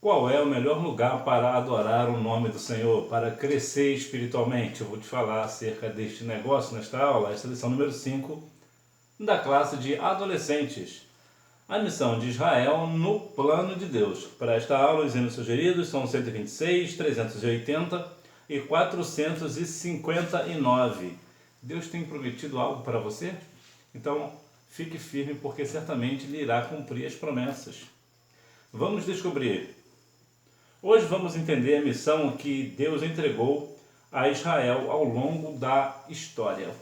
Qual é o melhor lugar para adorar o nome do Senhor, para crescer espiritualmente? Eu vou te falar acerca deste negócio nesta aula, esta lição número 5 da classe de adolescentes. A missão de Israel no plano de Deus. Para esta aula, os hinos sugeridos são 126, 380 e 459. Deus tem prometido algo para você? Então, fique firme, porque certamente Ele irá cumprir as promessas. Vamos descobrir. Hoje vamos entender a missão que Deus entregou a Israel ao longo da história.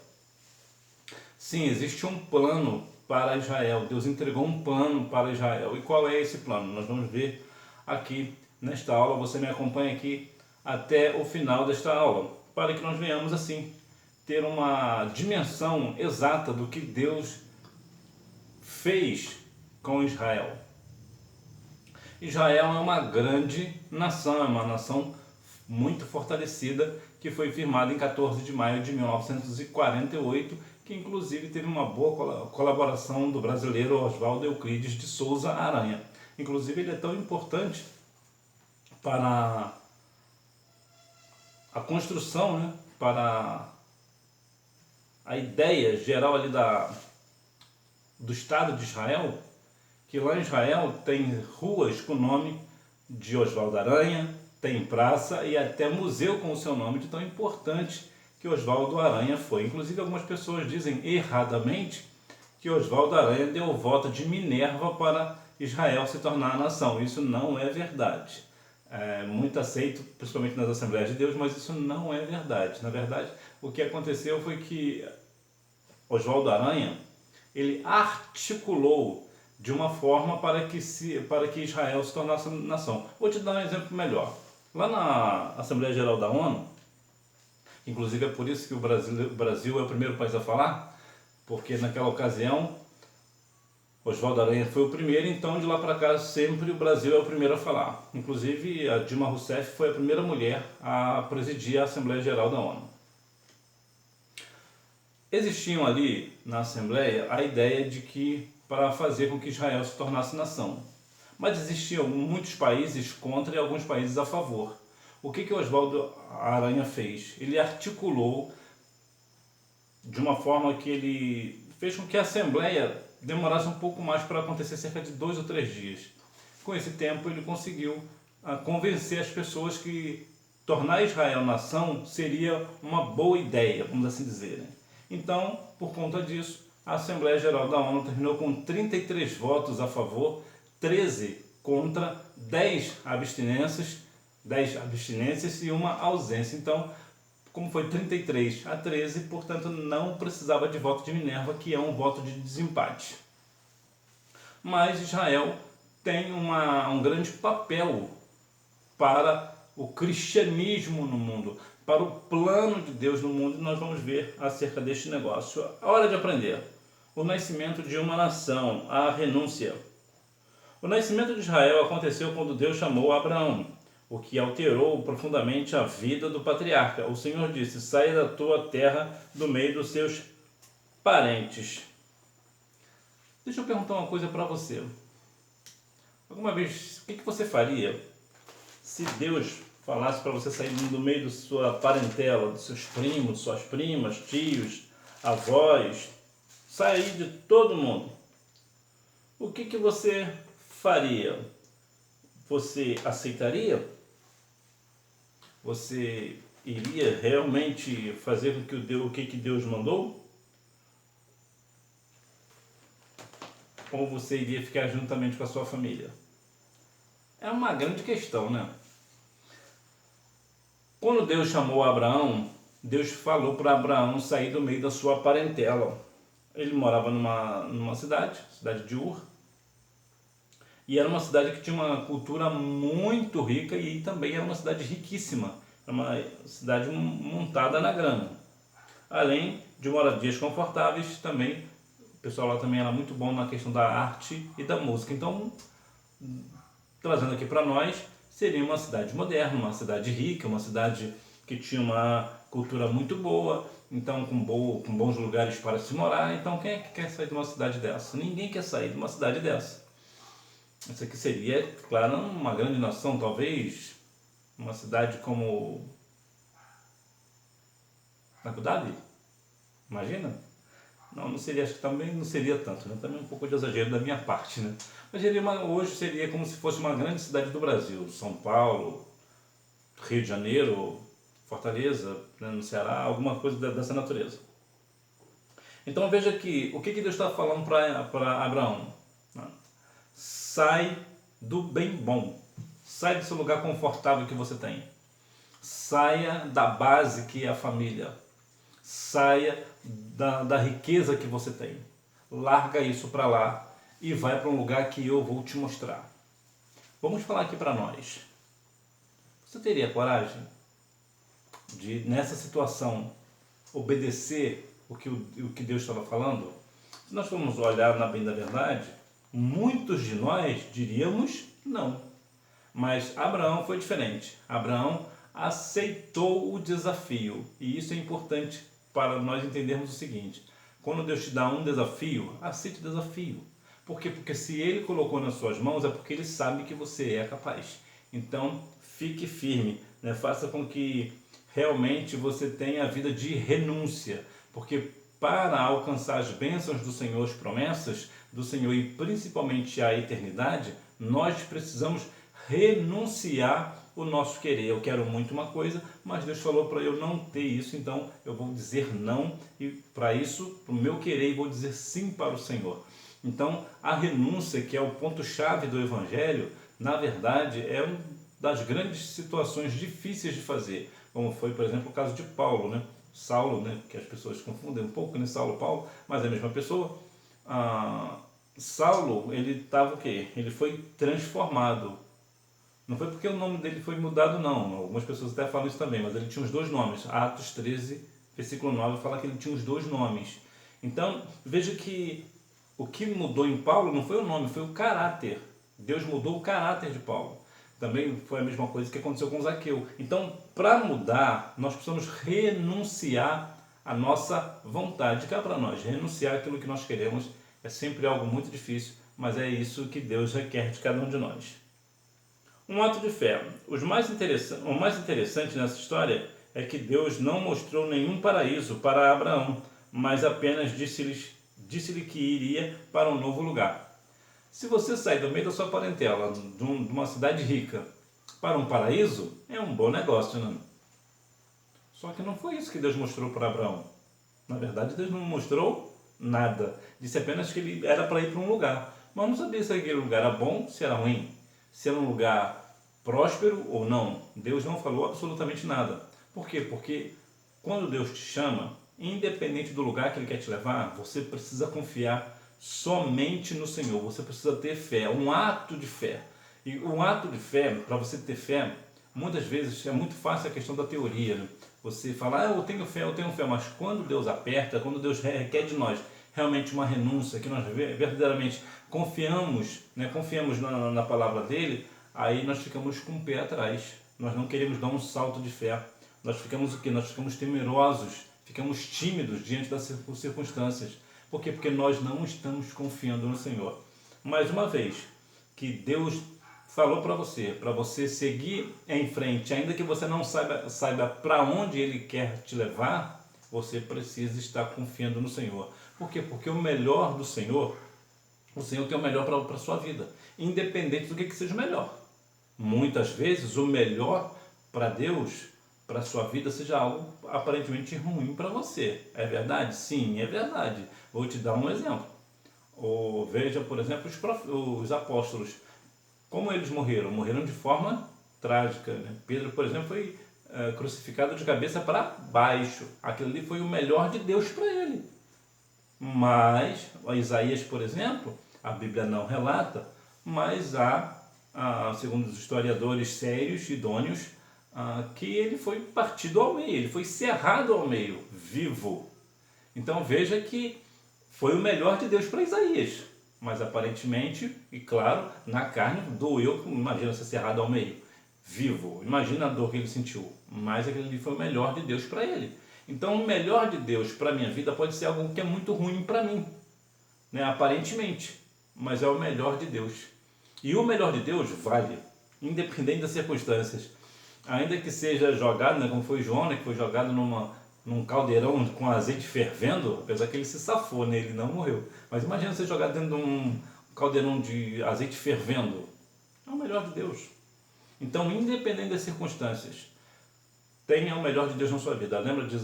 Sim, existe um plano para Israel. Deus entregou um plano para Israel. E qual é esse plano? Nós vamos ver aqui nesta aula. Você me acompanha aqui até o final desta aula, para que nós venhamos assim ter uma dimensão exata do que Deus fez com Israel. Israel é uma grande nação, é uma nação muito fortalecida, que foi firmada em 14 de maio de 1948, que inclusive teve uma boa colaboração do brasileiro Oswaldo Euclides de Souza Aranha. Inclusive ele é tão importante para a construção, né, para a ideia geral ali do Estado de Israel, que lá em Israel tem ruas com o nome de Oswaldo Aranha, tem praça e até museu com o seu nome, de tão importante que Oswaldo Aranha foi. Inclusive algumas pessoas dizem erradamente que Oswaldo Aranha deu o voto de Minerva para Israel se tornar a nação. Isso não é verdade. É muito aceito, principalmente nas Assembleias de Deus, mas isso não é verdade. Na verdade, o que aconteceu foi que Oswaldo Aranha, ele articulou de uma forma para que Israel se tornasse nação. Vou te dar um exemplo melhor. Lá na Assembleia Geral da ONU, inclusive é por isso que o Brasil é o primeiro país a falar, porque naquela ocasião Oswaldo Aranha foi o primeiro, então de lá para cá sempre o Brasil é o primeiro a falar. Inclusive a Dilma Rousseff foi a primeira mulher a presidir a Assembleia Geral da ONU. Existiam ali na Assembleia a ideia de que para fazer com que Israel se tornasse nação. Mas existiam muitos países contra e alguns países a favor. O que Oswaldo Aranha fez? Ele articulou de uma forma que ele fez com que a Assembleia demorasse um pouco mais para acontecer, cerca de 2 ou 3 dias. Com esse tempo ele conseguiu convencer as pessoas que tornar Israel nação seria uma boa ideia, vamos assim dizer, né? Então, por conta disso, a Assembleia Geral da ONU terminou com 33 votos a favor, 13 contra, 10 abstinências e uma ausência. Então, como foi 33 a 13, portanto não precisava de voto de Minerva, que é um voto de desempate. Mas Israel tem um grande papel para o cristianismo no mundo, para o plano de Deus no mundo, e nós vamos ver acerca deste negócio. A hora de aprender. O nascimento de uma nação, a renúncia. O nascimento de Israel aconteceu quando Deus chamou Abraão, o que alterou profundamente a vida do patriarca. O Senhor disse: saia da tua terra, do meio dos seus parentes. Deixa eu perguntar uma coisa para você. Alguma vez, o que você faria se Deus falasse para você sair do meio da sua parentela, dos seus primos, suas primas, tios, avós, sair de todo mundo? O que você faria? Você aceitaria? Você iria realmente fazer o que Deus mandou? Ou você iria ficar juntamente com a sua família? É uma grande questão, né? Quando Deus chamou Abraão, Deus falou para Abraão sair do meio da sua parentela. Ele morava numa cidade de Ur, e era uma cidade que tinha uma cultura muito rica e também era uma cidade riquíssima. Era uma cidade montada na grana. Além de moradias confortáveis, também o pessoal lá também era muito bom na questão da arte e da música. Então, trazendo aqui para nós, seria uma cidade moderna, uma cidade rica, uma cidade que tinha uma cultura muito boa, então com bons lugares para se morar. Então quem é que quer sair de uma cidade dessa? Ninguém quer sair de uma cidade dessa. Isso aqui seria, claro, uma grande nação, talvez uma cidade como Abu Dhabi, imagina? Não, não seria, acho que também não seria tanto, né? Também um pouco de exagero da minha parte, né? Mas hoje seria como se fosse uma grande cidade do Brasil, São Paulo, Rio de Janeiro, Fortaleza, né, no Ceará, alguma coisa dessa natureza. Então veja que o que Deus está falando para Abraão? Né? Sai do bem bom, sai desse lugar confortável que você tem, saia da base que é a família, saia da riqueza que você tem, larga isso para lá e vai para um lugar que eu vou te mostrar. Vamos falar aqui para nós. Você teria coragem de, nessa situação, obedecer o que Deus estava falando? Se nós formos olhar na bem da verdade, muitos de nós diríamos não. Mas Abraão foi diferente. Abraão aceitou o desafio. E isso é importante para nós entendermos o seguinte: quando Deus te dá um desafio, aceite o desafio. Por quê? Porque se Ele colocou nas suas mãos, é porque Ele sabe que você é capaz. Então, fique firme, né? Faça com que realmente você tenha a vida de renúncia. Porque para alcançar as bênçãos do Senhor, as promessas do Senhor e principalmente a eternidade, nós precisamos renunciar o nosso querer. Eu quero muito uma coisa, mas Deus falou para eu não ter isso, então eu vou dizer não e para isso, para o meu querer, vou dizer sim para o Senhor. Então, a renúncia, que é o ponto-chave do Evangelho, na verdade, é uma das grandes situações difíceis de fazer, como foi, por exemplo, o caso de Paulo, né? Saulo, né? Que as pessoas confundem um pouco, né? Saulo e Paulo, mas é a mesma pessoa. Saulo, ele estava o quê? Ele foi transformado. Não foi porque o nome dele foi mudado, não. Algumas pessoas até falam isso também, mas ele tinha os dois nomes. Atos 13, versículo 9, fala que ele tinha os dois nomes. Então, veja que o que mudou em Paulo não foi o nome, foi o caráter. Deus mudou o caráter de Paulo. Também foi a mesma coisa que aconteceu com Zaqueu. Então, para mudar, nós precisamos renunciar à nossa vontade. Cá para nós, renunciar àquilo que nós queremos é sempre algo muito difícil, mas é isso que Deus requer de cada um de nós. Um ato de fé. O mais interessante nessa história é que Deus não mostrou nenhum paraíso para Abraão, mas apenas disse-lhe que iria para um novo lugar. Se você sai do meio da sua parentela, de uma cidade rica, para um paraíso, é um bom negócio, né? Só que não foi isso que Deus mostrou para Abraão. Na verdade, Deus não mostrou nada. Disse apenas que ele era para ir para um lugar. Mas não sabia se aquele lugar era bom, se era ruim, se era um lugar próspero ou não. Deus não falou absolutamente nada. Por quê? Porque quando Deus te chama, independente do lugar que Ele quer te levar, você precisa confiar somente no Senhor. Você precisa ter fé, um ato de fé. E um ato de fé, para você ter fé, muitas vezes é muito fácil a questão da teoria, né? Você fala, eu tenho fé, mas quando Deus aperta, quando Deus requer de nós realmente uma renúncia, que nós verdadeiramente confiamos, né, confiamos na palavra dele, aí nós ficamos com o pé atrás. Nós não queremos dar um salto de fé. Nós ficamos o quê? Nós ficamos temerosos, ficamos tímidos diante das circunstâncias. Por quê? Porque nós não estamos confiando no Senhor. Mais uma vez, que Deus falou para você seguir em frente, ainda que você não saiba para onde Ele quer te levar, você precisa estar confiando no Senhor. Por quê? Porque o melhor do Senhor, o Senhor tem o melhor para a sua vida, independente do que seja o melhor. Muitas vezes o melhor para Deus, para a sua vida, seja algo aparentemente ruim para você. É verdade? Sim, é verdade. Vou te dar um exemplo. Veja, por exemplo, os apóstolos. Como eles morreram? Morreram de forma trágica, né? Pedro, por exemplo, foi crucificado de cabeça para baixo. Aquilo ali foi o melhor de Deus para ele. Mas, Isaías, por exemplo, a Bíblia não relata, mas segundo os historiadores sérios, idôneos, que ele foi partido ao meio, ele foi cerrado ao meio, vivo. Então veja que foi o melhor de Deus para Isaías, mas aparentemente, e claro, na carne doeu, imagina ser cerrado ao meio, vivo, imagina a dor que ele sentiu, mas aquele ali foi o melhor de Deus para ele. Então o melhor de Deus para a minha vida pode ser algo que é muito ruim para mim, né? Aparentemente, mas é o melhor de Deus. E o melhor de Deus vale, independente das circunstâncias. Ainda que seja jogado, né, como foi João, né, que foi jogado num caldeirão com azeite fervendo, apesar que ele se safou, né, ele não morreu. Mas imagina você jogar dentro de um caldeirão de azeite fervendo. É o melhor de Deus. Então, independente das circunstâncias, tenha o melhor de Deus na sua vida. Lembra de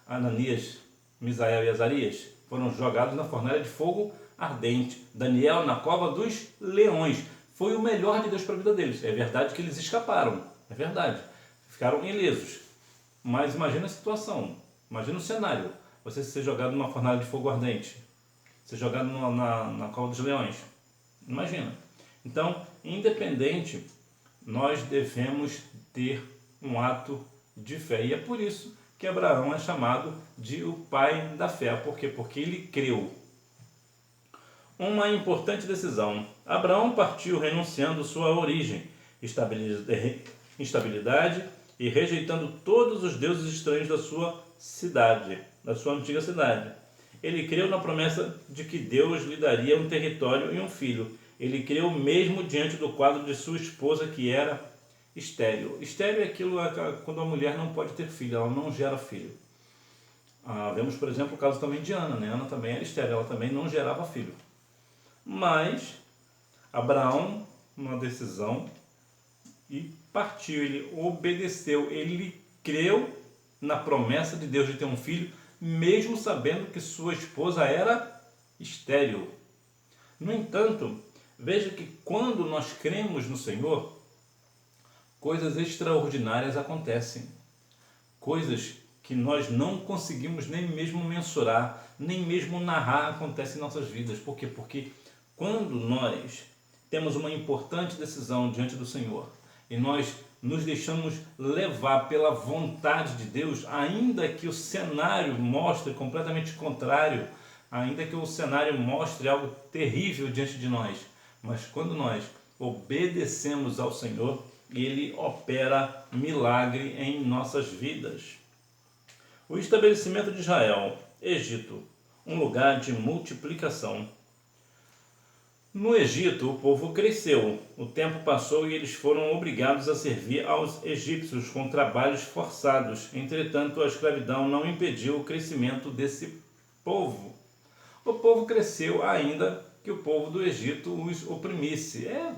Ananias, Misael e Azarias? Foram jogados na fornalha de fogo ardente. Daniel na cova dos leões. Foi o melhor de Deus para a vida deles. É verdade que eles escaparam. É verdade. Ficaram ilesos. Mas imagina a situação. Imagina o cenário. Você ser jogado numa fornalha de fogo ardente. Ser jogado na cova dos leões. Imagina. Então, independente, nós devemos ter um ato de fé. E é por isso que Abraão é chamado de o pai da fé. Por quê? Porque ele creu. Uma importante decisão. Abraão partiu renunciando sua origem, instabilidade e rejeitando todos os deuses estranhos da sua cidade, da sua antiga cidade. Ele creu na promessa de que Deus lhe daria um território e um filho. Ele creu mesmo diante do quadro de sua esposa, que era estéril. Estéril é aquilo quando a mulher não pode ter filho, ela não gera filho. Vemos, por exemplo, o caso também de Ana, né? Ana também era estéril, ela também não gerava filho. Mas Abraão, uma decisão, e partiu, ele obedeceu, ele creu na promessa de Deus de ter um filho, mesmo sabendo que sua esposa era estéril. No entanto, veja que quando nós cremos no Senhor, coisas extraordinárias acontecem. Coisas que nós não conseguimos nem mesmo mensurar, nem mesmo narrar acontecem em nossas vidas. Por quê? Porque quando nós temos uma importante decisão diante do Senhor e nós nos deixamos levar pela vontade de Deus, ainda que o cenário mostre completamente contrário, ainda que o cenário mostre algo terrível diante de nós, mas quando nós obedecemos ao Senhor, Ele opera milagre em nossas vidas. O estabelecimento de Israel, Egito, um lugar de multiplicação. No Egito, o povo cresceu, o tempo passou e eles foram obrigados a servir aos egípcios com trabalhos forçados. Entretanto, a escravidão não impediu o crescimento desse povo. O povo cresceu ainda que o povo do Egito os oprimisse. É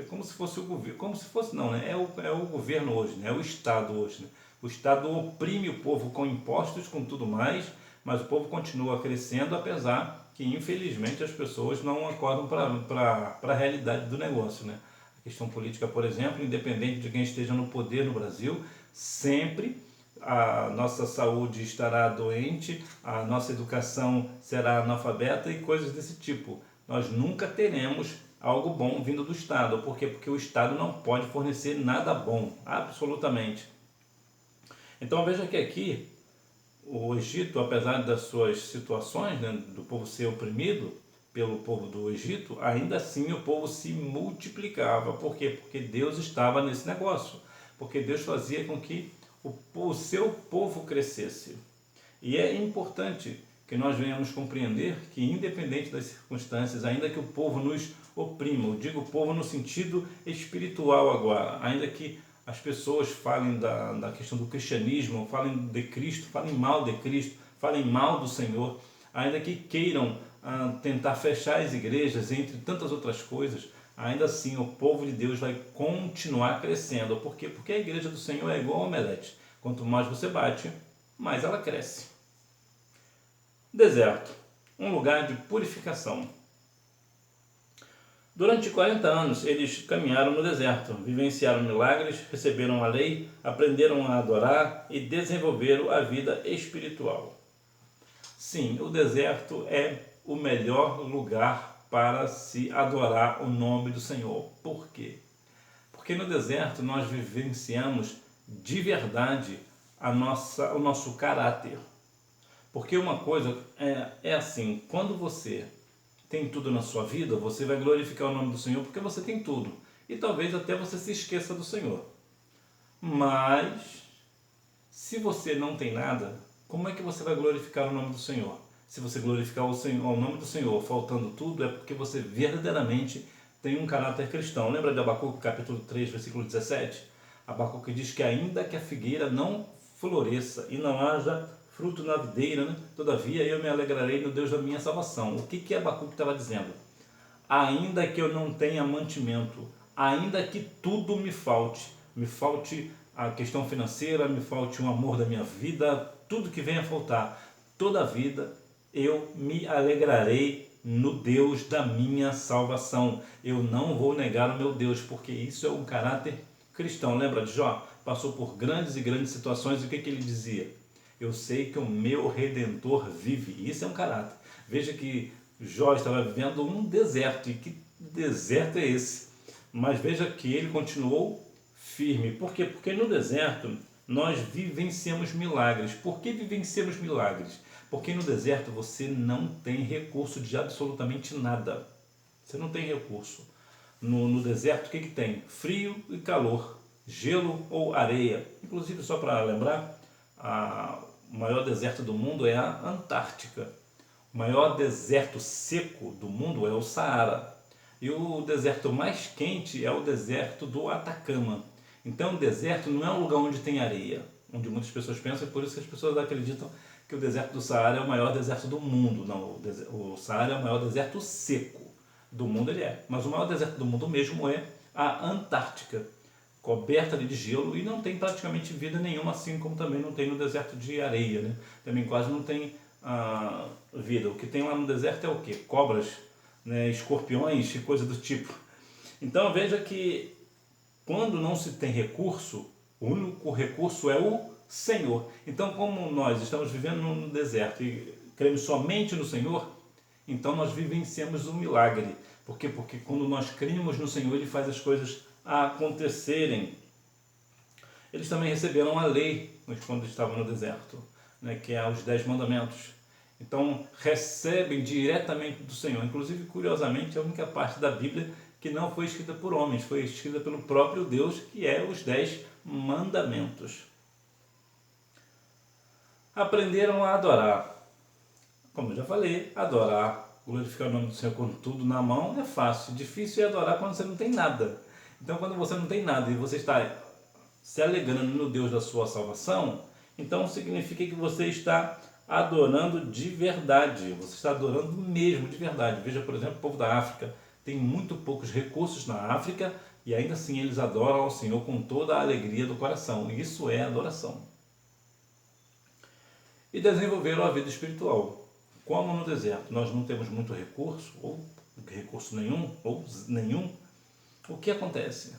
como se fosse o governo, como se fosse não, né? É o governo hoje, né? É o Estado hoje, né? O Estado oprime o povo com impostos, com tudo mais, mas o povo continua crescendo, apesar que infelizmente as pessoas não acordam para a realidade do negócio, né? A questão política, por exemplo, independente de quem esteja no poder no Brasil, sempre a nossa saúde estará doente, a nossa educação será analfabeta e coisas desse tipo. Nós nunca teremos algo bom vindo do Estado. Por quê? Porque o Estado não pode fornecer nada bom, absolutamente. Então veja que aqui o Egito, apesar das suas situações, né, do povo ser oprimido pelo povo do Egito, ainda assim o povo se multiplicava. Por quê? Porque Deus estava nesse negócio. Porque Deus fazia com que o seu povo crescesse. E é importante que nós venhamos compreender que, independente das circunstâncias, ainda que o povo nos oprima, eu digo povo no sentido espiritual agora, ainda que as pessoas falem da questão do cristianismo, falem de Cristo, falem mal de Cristo, falem mal do Senhor, ainda que queiram tentar fechar as igrejas, entre tantas outras coisas, ainda assim o povo de Deus vai continuar crescendo. Por quê? Porque a igreja do Senhor é igual ao omelete. Quanto mais você bate, mais ela cresce. Deserto, um lugar de purificação. Durante 40 anos eles caminharam no deserto, vivenciaram milagres, receberam a lei, aprenderam a adorar e desenvolveram a vida espiritual. Sim, o deserto é o melhor lugar para se adorar o nome do Senhor. Por quê? Porque no deserto nós vivenciamos de verdade o nosso caráter. Porque uma coisa é assim, quando você tem tudo na sua vida, você vai glorificar o nome do Senhor porque você tem tudo. E talvez até você se esqueça do Senhor. Mas, se você não tem nada, como é que você vai glorificar o nome do Senhor? Se você glorificar o Senhor, o nome do Senhor, faltando tudo, é porque você verdadeiramente tem um caráter cristão. Lembra de Abacuque capítulo 3, versículo 17? Abacuque diz que ainda que a figueira não floresça e não haja fruto na videira, né? Todavia eu me alegrarei no Deus da minha salvação. O que Abacuque estava dizendo? Ainda que eu não tenha mantimento, ainda que tudo me falte a questão financeira, me falte o amor da minha vida, tudo que venha a faltar, toda a vida, eu me alegrarei no Deus da minha salvação. Eu não vou negar o meu Deus, porque isso é um caráter cristão. Lembra de Jó? Passou por grandes e grandes situações e o que ele dizia? Eu sei que o meu Redentor vive. Isso é um caráter. Veja que Jó estava vivendo um deserto. E que deserto é esse? Mas veja que ele continuou firme. Por quê? Porque no deserto nós vivenciamos milagres. Por que vivenciamos milagres? Porque no deserto você não tem recurso de absolutamente nada. Você não tem recurso. No deserto o que tem? Frio e calor, gelo ou areia. Inclusive, só para lembrar, o maior deserto do mundo é a Antártica. O maior deserto seco do mundo é o Saara. E o deserto mais quente é o deserto do Atacama. Então, o deserto não é um lugar onde tem areia, onde muitas pessoas pensam, e por isso que as pessoas acreditam que o deserto do Saara é o maior deserto do mundo. Não, o Saara é o maior deserto seco do mundo, ele é. Mas o maior deserto do mundo mesmo é a Antártica, coberta de gelo, e não tem praticamente vida nenhuma, assim como também não tem no deserto de areia, né? Também quase não tem vida. O que tem lá no deserto é o quê? Cobras, né? Escorpiões e coisa do tipo. Então veja que quando não se tem recurso, o único recurso é o Senhor. Então, como nós estamos vivendo no deserto e cremos somente no Senhor, então nós vivenciamos um milagre. Por quê? Porque quando nós cremos no Senhor, Ele faz as coisas acontecerem. Eles também receberam a lei quando estavam no deserto, né, que é os 10 mandamentos. Então recebem diretamente do Senhor. Inclusive, curiosamente, a única parte da Bíblia que não foi escrita por homens, foi escrita pelo próprio Deus, que é os 10 mandamentos. Aprenderam a adorar. Como eu já falei, adorar, glorificar o nome do Senhor com tudo na mão é fácil. Difícil é adorar quando você não tem nada. Então, quando você não tem nada e você está se alegrando no Deus da sua salvação, então significa que você está adorando de verdade. Você está adorando mesmo de verdade. Veja, por exemplo, o povo da África. Tem muito poucos recursos na África e ainda assim eles adoram ao Senhor com toda a alegria do coração. Isso é adoração. E desenvolveram a vida espiritual. Como no deserto nós não temos muito recurso, ou recurso nenhum, o que acontece?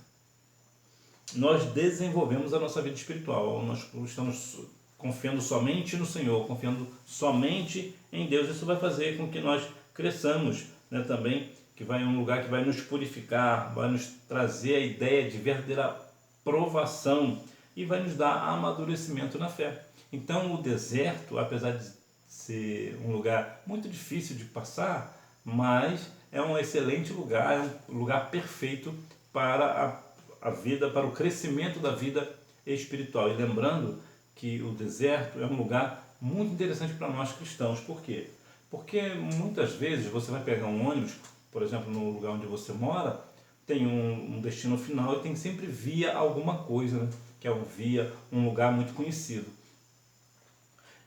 Nós desenvolvemos a nossa vida espiritual. Nós estamos confiando somente no Senhor, confiando somente em Deus. Isso vai fazer com que nós cresçamos, né, também, que vai em um lugar que vai nos purificar, vai nos trazer a ideia de verdadeira provação e vai nos dar amadurecimento na fé. Então, o deserto, apesar de ser um lugar muito difícil de passar, mas é um excelente lugar, é um lugar perfeito para a vida, para o crescimento da vida espiritual. E lembrando que o deserto é um lugar muito interessante para nós cristãos. Por quê? Porque muitas vezes você vai pegar um ônibus, por exemplo, no lugar onde você mora, tem um destino final e tem sempre via alguma coisa, né? Que é um lugar muito conhecido.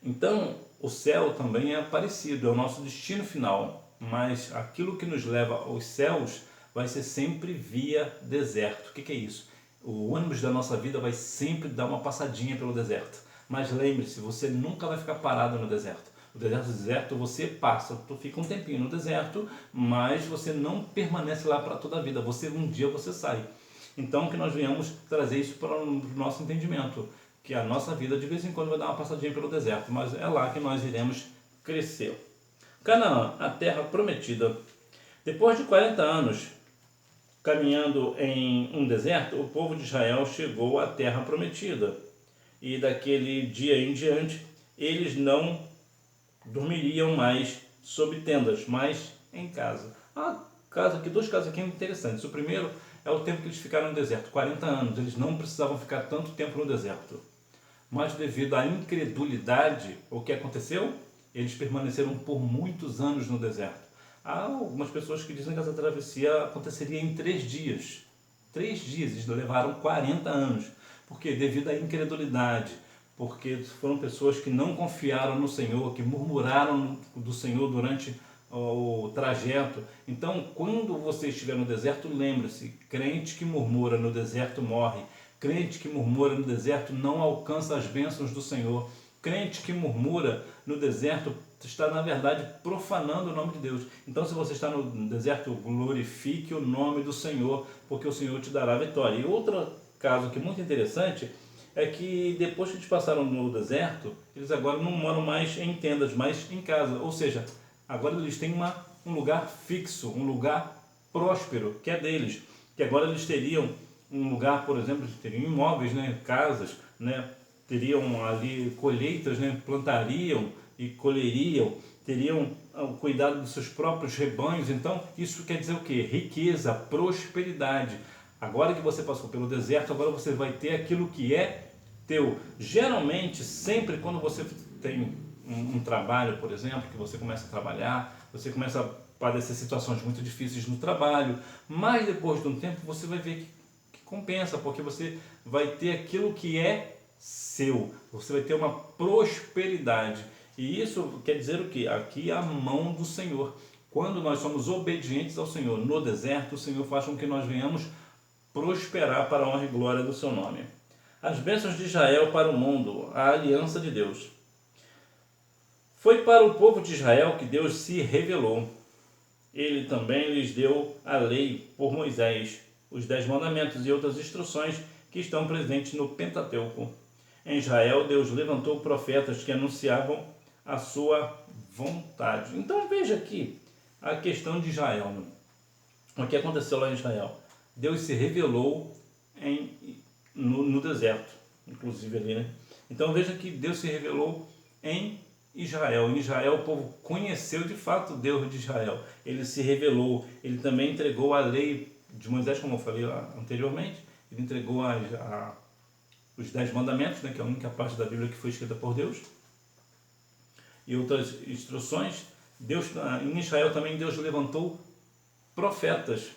Então, o céu também é parecido, é o nosso destino final, mas aquilo que nos leva aos céus vai ser sempre via deserto. O que é isso? O ônibus da nossa vida vai sempre dar uma passadinha pelo deserto. Mas lembre-se, você nunca vai ficar parado no deserto. O deserto você passa, tu fica um tempinho no deserto, mas você não permanece lá para toda a vida. Um dia você sai. Então que nós venhamos trazer isso para o nosso entendimento, que a nossa vida de vez em quando vai dar uma passadinha pelo deserto, mas é lá que nós iremos crescer. Canaã, a terra prometida. Depois de 40 anos caminhando em um deserto, o povo de Israel chegou à terra prometida. E daquele dia em diante, eles não dormiriam mais sob tendas, mas em casa. Dois casos aqui interessantes. O primeiro é o tempo que eles ficaram no deserto, 40 anos. Eles não precisavam ficar tanto tempo no deserto. Mas devido à incredulidade, o que aconteceu? Eles permaneceram por muitos anos no deserto. Há algumas pessoas que dizem que essa travessia aconteceria em 3 dias. 3 dias, eles levaram 40 anos. Por quê? Devido à incredulidade. Porque foram pessoas que não confiaram no Senhor, que murmuraram do Senhor durante o trajeto. Então, quando você estiver no deserto, lembre-se, crente que murmura no deserto morre. Crente que murmura no deserto não alcança as bênçãos do Senhor. Crente que murmura no deserto está, na verdade, profanando o nome de Deus. Então, se você está no deserto, glorifique o nome do Senhor, porque o Senhor te dará vitória. E outro caso que é muito interessante é que depois que eles passaram no deserto, eles agora não moram mais em tendas, mas em casa. Ou seja, agora eles têm um lugar fixo, um lugar próspero, que é deles. Que agora eles teriam um lugar, por exemplo, teriam imóveis, né, casas, né, teriam ali colheitas, né, plantariam e colheriam, teriam o cuidado dos seus próprios rebanhos. Então, isso quer dizer o quê? Riqueza, prosperidade. Agora que você passou pelo deserto, agora você vai ter aquilo que é teu. Geralmente, sempre quando você tem um trabalho, por exemplo, que você começa a trabalhar, você começa a padecer situações muito difíceis no trabalho, mas depois de um tempo você vai ver que compensa, porque você vai ter aquilo que é seu, você vai ter uma prosperidade. E isso quer dizer o quê? Aqui a mão do Senhor. Quando nós somos obedientes ao Senhor no deserto, o Senhor faz com que nós venhamos prosperar para a honra e glória do seu nome. As bênçãos de Israel para o mundo, a aliança de Deus. Foi para o povo de Israel que Deus se revelou. Ele também lhes deu a lei por Moisés, os 10 mandamentos e outras instruções que estão presentes no Pentateuco. Em Israel, Deus levantou profetas que anunciavam a sua vontade. Então veja aqui a questão de Israel. Né? O que aconteceu lá em Israel? Deus se revelou no deserto, inclusive ali, né? Então veja que Deus se revelou em Israel. Em Israel o povo conheceu de fato o Deus de Israel. Ele se revelou, ele também entregou a lei de Moisés, como eu falei lá anteriormente. Ele entregou os 10 mandamentos, né, que é a única parte da Bíblia que foi escrita por Deus. E outras instruções. Em Israel também Deus levantou profetas.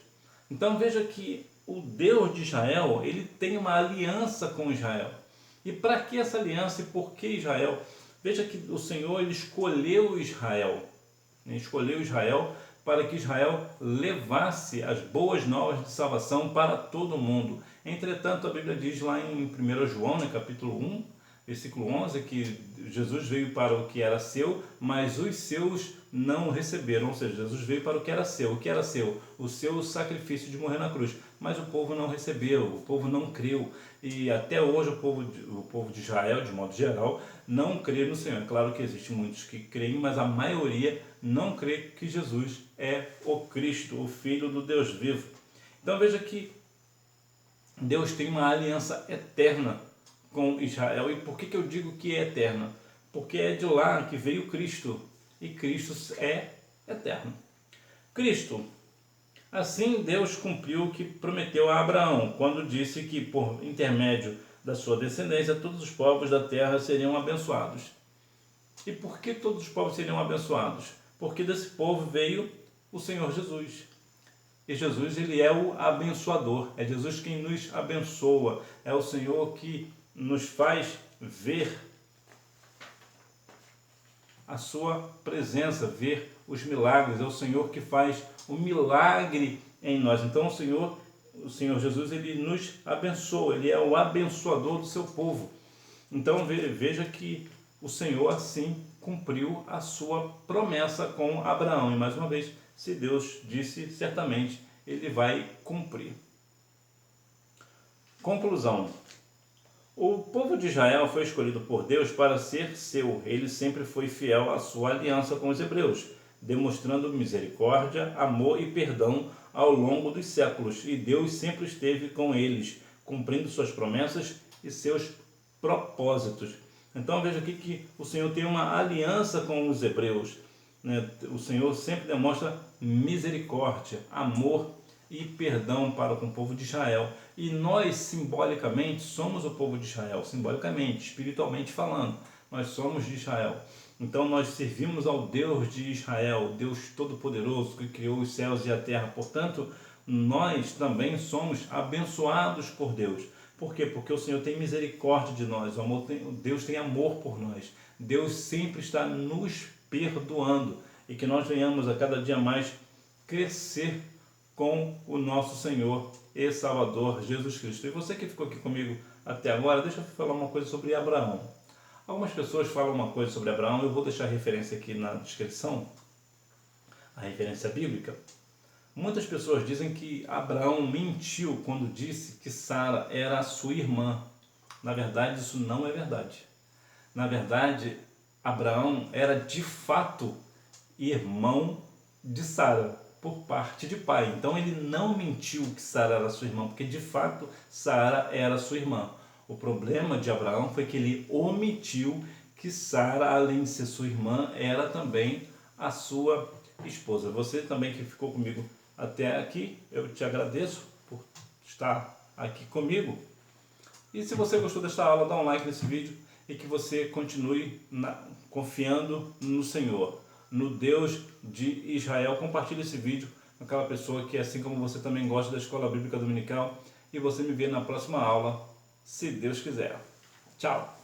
Então veja que o Deus de Israel, ele tem uma aliança com Israel. E para que essa aliança e por que Israel? Veja que o Senhor ele escolheu Israel. Escolheu Israel para que Israel levasse as boas novas de salvação para todo mundo. Entretanto, a Bíblia diz lá em 1 João, né, capítulo 1, versículo 11, que Jesus veio para o que era seu, mas os seus não receberam. Ou seja, Jesus veio para o que era seu. O que era seu? O seu sacrifício de morrer na cruz. Mas o povo não recebeu, o povo não creu. E até hoje o povo de Israel, de modo geral, não crê no Senhor. É claro que existem muitos que creem, mas a maioria não crê que Jesus é o Cristo, o Filho do Deus vivo. Então veja que Deus tem uma aliança eterna com Israel. E por que eu digo que é eterna? Porque é de lá que veio Cristo. E Cristo é eterno. Cristo. Assim Deus cumpriu o que prometeu a Abraão, quando disse que por intermédio da sua descendência todos os povos da terra seriam abençoados. E por que todos os povos seriam abençoados? Porque desse povo veio o Senhor Jesus. E Jesus, ele é o abençoador. É Jesus quem nos abençoa. É o Senhor que nos faz ver a sua presença, ver os milagres. É o Senhor que faz o milagre em nós. Então o Senhor Jesus, ele nos abençoa. Ele é o abençoador do seu povo. Então veja que o Senhor assim cumpriu a sua promessa com Abraão. E mais uma vez, se Deus disse, certamente ele vai cumprir. Conclusão. O povo de Israel foi escolhido por Deus para ser seu. Ele sempre foi fiel à sua aliança com os hebreus, demonstrando misericórdia, amor e perdão ao longo dos séculos. E Deus sempre esteve com eles, cumprindo suas promessas e seus propósitos. Então veja aqui que o Senhor tem uma aliança com os hebreus. O Senhor sempre demonstra misericórdia, amor e perdão para com o povo de Israel. E nós, simbolicamente, somos o povo de Israel. Simbolicamente, espiritualmente falando, nós somos de Israel. Então nós servimos ao Deus de Israel, Deus Todo-Poderoso, que criou os céus e a terra. Portanto, nós também somos abençoados por Deus. Por quê? Porque o Senhor tem misericórdia de nós, Deus tem amor por nós. Deus sempre está nos perdoando e que nós venhamos a cada dia mais crescer com o nosso Senhor e Salvador Jesus Cristo. E você que ficou aqui comigo até agora, deixa eu falar uma coisa sobre Abraão. Algumas pessoas falam uma coisa sobre Abraão, eu vou deixar a referência aqui na descrição, a referência bíblica. Muitas pessoas dizem que Abraão mentiu quando disse que Sara era a sua irmã. Na verdade, isso não é verdade. Na verdade, Abraão era de fato irmão de Sara, por parte de pai. Então ele não mentiu que Sara era sua irmã, porque de fato Sara era sua irmã. O problema de Abraão foi que ele omitiu que Sara, além de ser sua irmã, era também a sua esposa. Você também que ficou comigo até aqui, eu te agradeço por estar aqui comigo. E se você gostou desta aula, dá um like nesse vídeo e que você continue confiando no Senhor, no Deus de Israel. Compartilhe esse vídeo com aquela pessoa que, assim como você, também gosta da Escola Bíblica Dominical. E você me vê na próxima aula, se Deus quiser. Tchau!